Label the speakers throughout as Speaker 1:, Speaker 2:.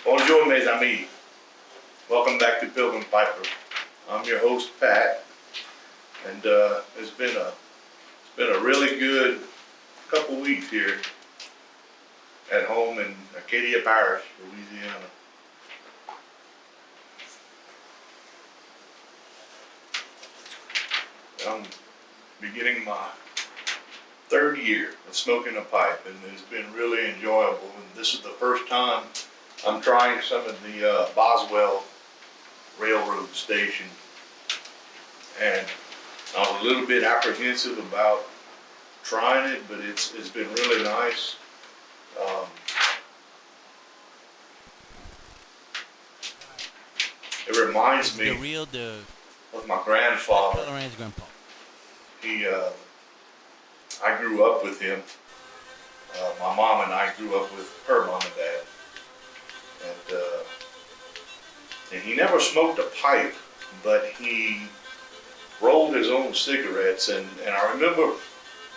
Speaker 1: Bonjour, mes amis. Welcome back to Pilgrim Piper. I'm your host, Pat, and it's been a really good couple weeks here at home in Acadia Parish, Louisiana. I'm beginning my third year of smoking a pipe, and it's been really enjoyable. And this is the first time I'm trying some of the Boswell Railroad Station, and I was a little bit apprehensive about trying it, but it's been really nice. It reminds me of my grandfather. He, I grew up with him. My mom and I grew up with her mom and dad, and he never smoked a pipe, but he rolled his own cigarettes, and I remember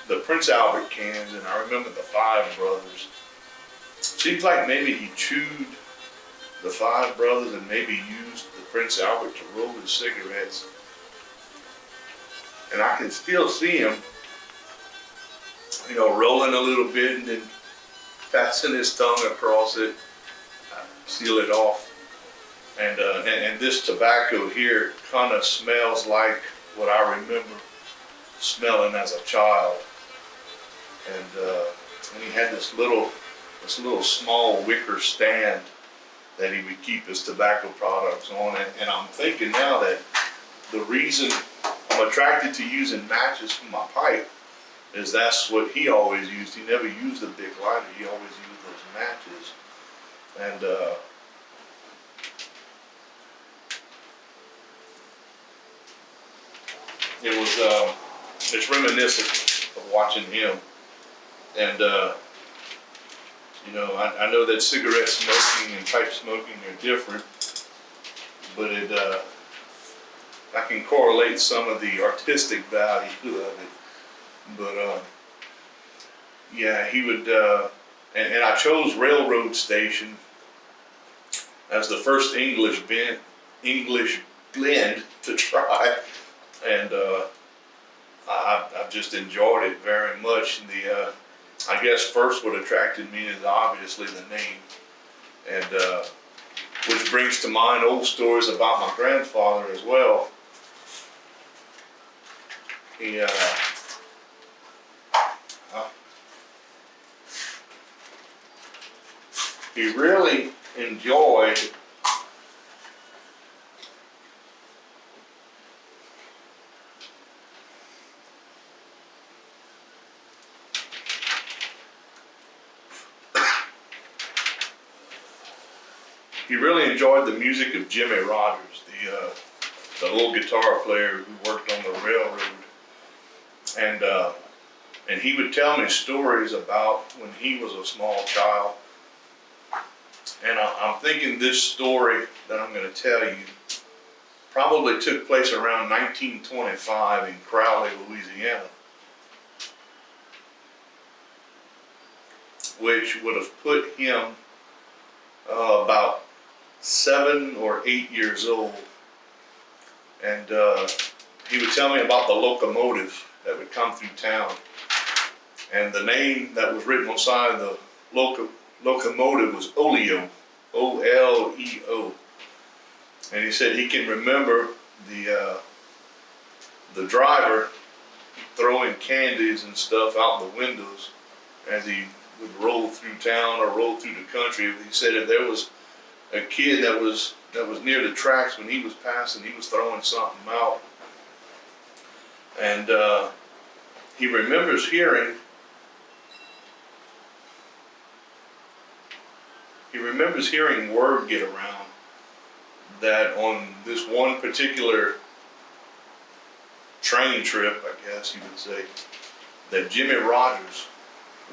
Speaker 1: the Prince Albert cans, and I remember the Five Brothers. Seems like maybe he chewed the Five Brothers and maybe used the Prince Albert to roll his cigarettes. And I can still see him, rolling a little bit and then passing his tongue across it, seal it off. And this tobacco here kind of smells like what I remember smelling as a child. And he had this little small wicker stand that he would keep his tobacco products on. And I'm thinking now that the reason I'm attracted to using matches for my pipe is that's what he always used. He never used a big lighter. He always used those matches. And it's reminiscent of watching him. And I know that cigarette smoking and pipe smoking are different, but I can correlate some of the artistic value of it. But yeah, he would, and I chose Railroad Station as the first English blend to try, and I've just enjoyed it very much. And I guess first what attracted me is obviously the name, and which brings to mind old stories about my grandfather as well. He really enjoyed the music of Jimmie Rodgers, the old guitar player who worked on the railroad, and he would tell me stories about when he was a small child. And I'm thinking this story that I'm going to tell you probably took place around 1925 in Crowley, Louisiana, which would have put him about 7 or 8 years old. And he would tell me about the locomotive that would come through town. And the name that was written on the side of the locomotive was Oleo, O-L-E-O. And he said he can remember the driver throwing candies and stuff out the windows as he would roll through town or roll through the country. He said if there was a kid that was near the tracks when he was passing, he was throwing something out. And he remembers hearing word get around that on this one particular train trip, I guess you would say, that Jimmie Rodgers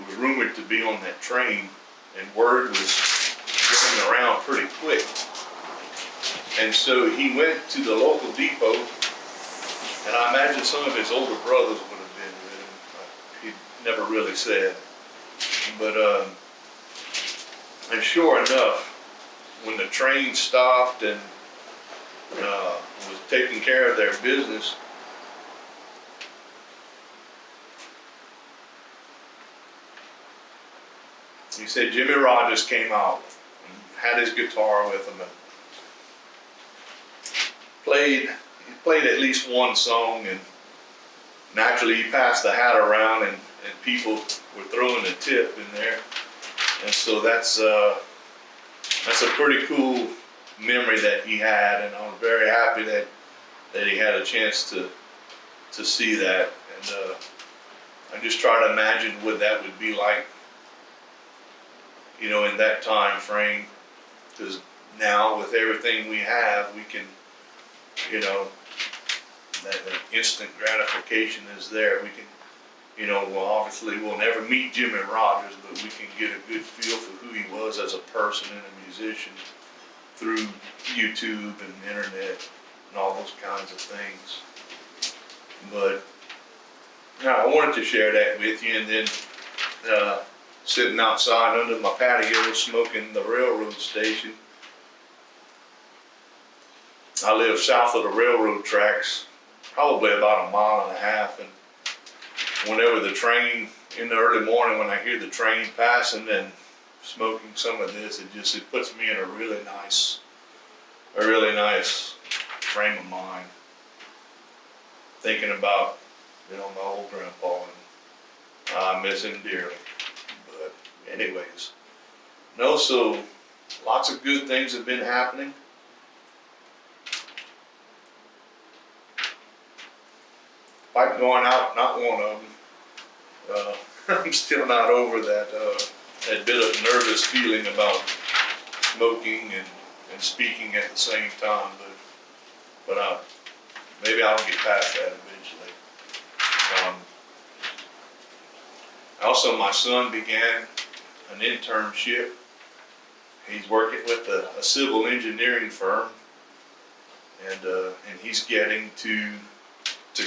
Speaker 1: was rumored to be on that train, and word was getting around pretty quick. And so he went to the local depot, and I imagine some of his older brothers would have been with him. He never really said. But, and sure enough, when the train stopped and was taking care of their business, he said Jimmie Rodgers came out and had his guitar with him and he played at least one song, and naturally he passed the hat around and people were throwing a tip in there. And so that's a pretty cool memory that he had, and I was very happy that he had a chance to see that. And I just try to imagine what that would be like, you know, in that time frame, because now with everything we have, we can, you know, that instant gratification is there. We can, you know, well, obviously we'll never meet Jimmie Rodgers, but we can get a good feel for who he was as a person and a musician through YouTube and internet and all those kinds of things. But I wanted to share that with you. And then sitting outside under my patio smoking the railroad station. I live south of the railroad tracks, probably about a mile and a half, and whenever the train, in the early morning when I hear the train passing and smoking some of this, it puts me in a really nice frame of mind, thinking about, you know, my old grandpa, and I miss him dearly. But anyways, no, so lots of good things have been happening. Pipe going out, not one of them. I'm still not over that bit of nervous feeling about smoking and speaking at the same time, but maybe I'll get past that eventually. Also, my son began an internship. He's working with a civil engineering firm, and he's getting to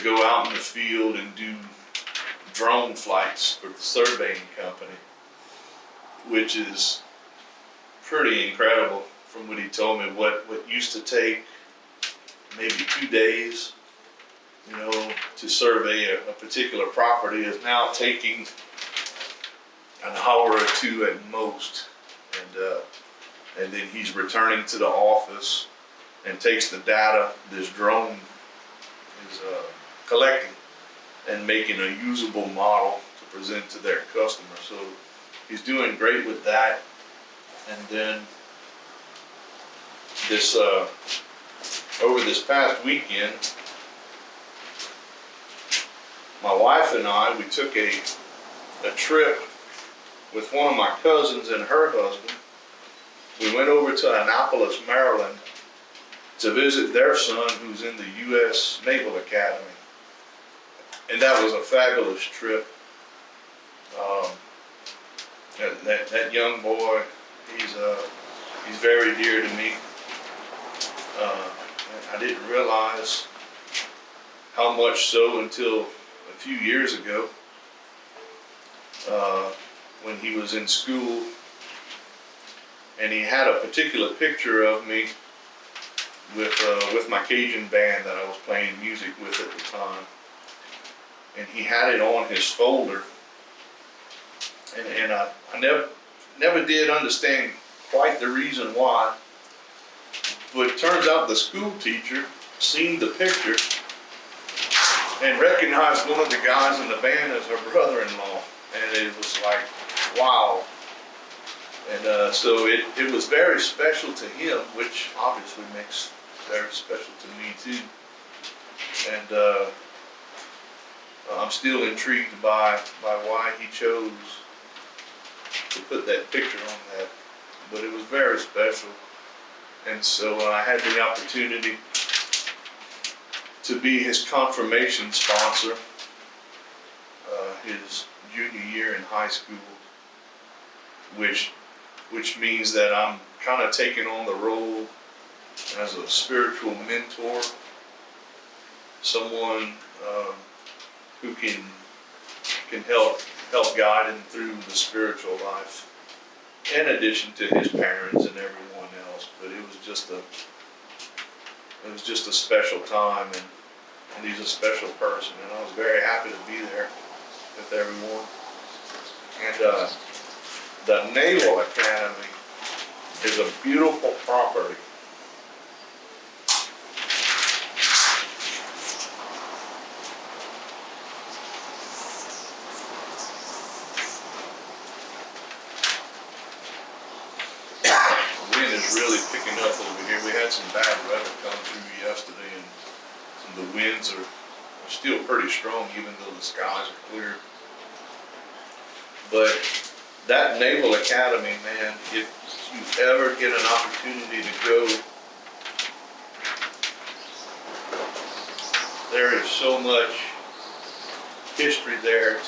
Speaker 1: go out in the field and do drone flights for the surveying company, which is pretty incredible. From what he told me, what used to take maybe 2 days, you know, to survey a particular property is now taking an hour or two at most. And then he's returning to the office and takes the data this drone is collecting and making a usable model to present to their customer. So he's doing great with that. And then this over this past weekend, my wife and I, we took a trip with one of my cousins and her husband. We went over to Annapolis, Maryland to visit their son who's in the U.S. Naval Academy. And that was a fabulous trip. That young boy, he's very dear to me. I didn't realize how much so until a few years ago when he was in school, and he had a particular picture of me with my Cajun band that I was playing music with at the time, and he had it on his folder, and I never did understand quite the reason why, but it turns out the school teacher seen the picture and recognized one of the guys in the band as her brother-in-law, and it was like, wow. And so it was very special to him, which obviously makes very special to me too. And I'm still intrigued by why he chose to put that picture on that, but it was very special. And so I had the opportunity to be his confirmation sponsor his junior year in high school, which means that I'm kind of taking on the role as a spiritual mentor, someone who can help guide him through the spiritual life, in addition to his parents and everyone else. was, but it was just a special time, and he's a special person, and I was very happy to be there with everyone. And the Naval Academy is a beautiful property. The wind is really picking up over here. We had some bad weather come through yesterday, and the winds are still pretty strong, even though the skies are clear. But that Naval Academy, man, if you ever get an opportunity to go, there is so much history there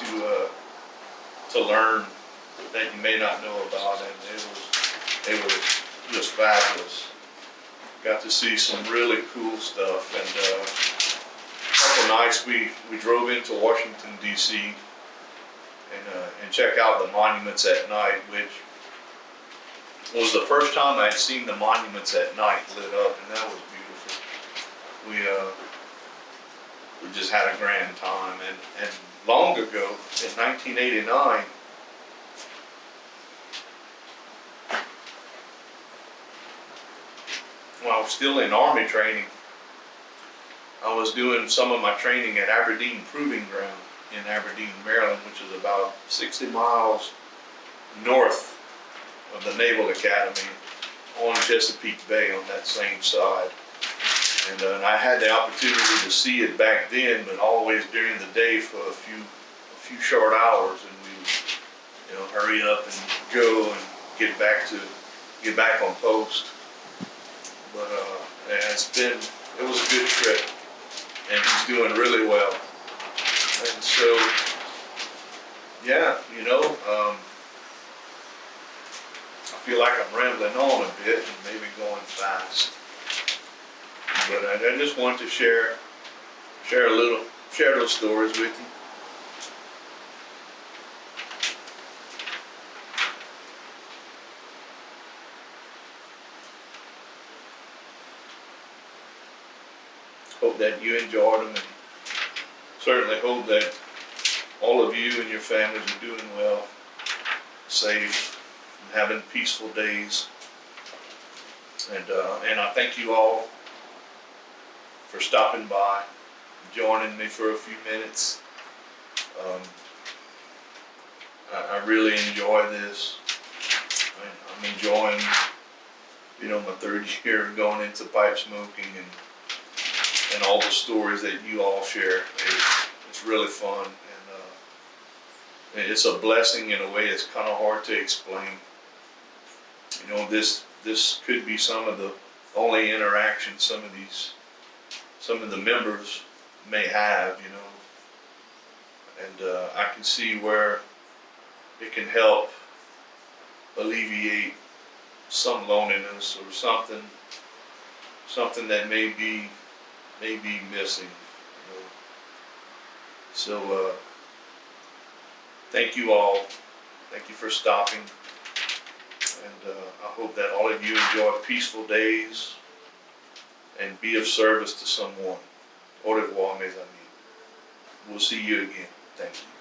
Speaker 1: to learn that you may not know about, and it was just fabulous. Got to see some really cool stuff, and a couple nights we drove into Washington D.C. and check out the monuments at night, which was the first time I'd seen the monuments at night lit up, and that was beautiful. We just had a grand time, and long ago, in 1989, when I was still in Army training, I was doing some of my training at Aberdeen Proving Ground in Aberdeen, Maryland, which is about 60 miles north of the Naval Academy on Chesapeake Bay on that same side. And I had the opportunity to see it back then, but always during the day for a few short hours, and we would, hurry up and go and get back on post. But it was a good trip, and he's doing really well. And so, yeah, I feel like I'm rambling on a bit and maybe going fast. But I just wanted to share those stories with you. Hope that you enjoyed them, and certainly hope that all of you and your families are doing well, safe, and having peaceful days. And I thank you all for stopping by, joining me for a few minutes. I really enjoy this. I'm enjoying, my third year of going into pipe smoking, and all the stories that you all share. It's really fun, and it's a blessing in a way it's kind of hard to explain. This could be some of the only interaction some of the members may have, and I can see where it can help alleviate some loneliness or something that may be missing. So thank you all. Thank you for stopping, and I hope that all of you enjoy peaceful days and be of service to someone. Au revoir, mes amis. We'll see you again. Thank you.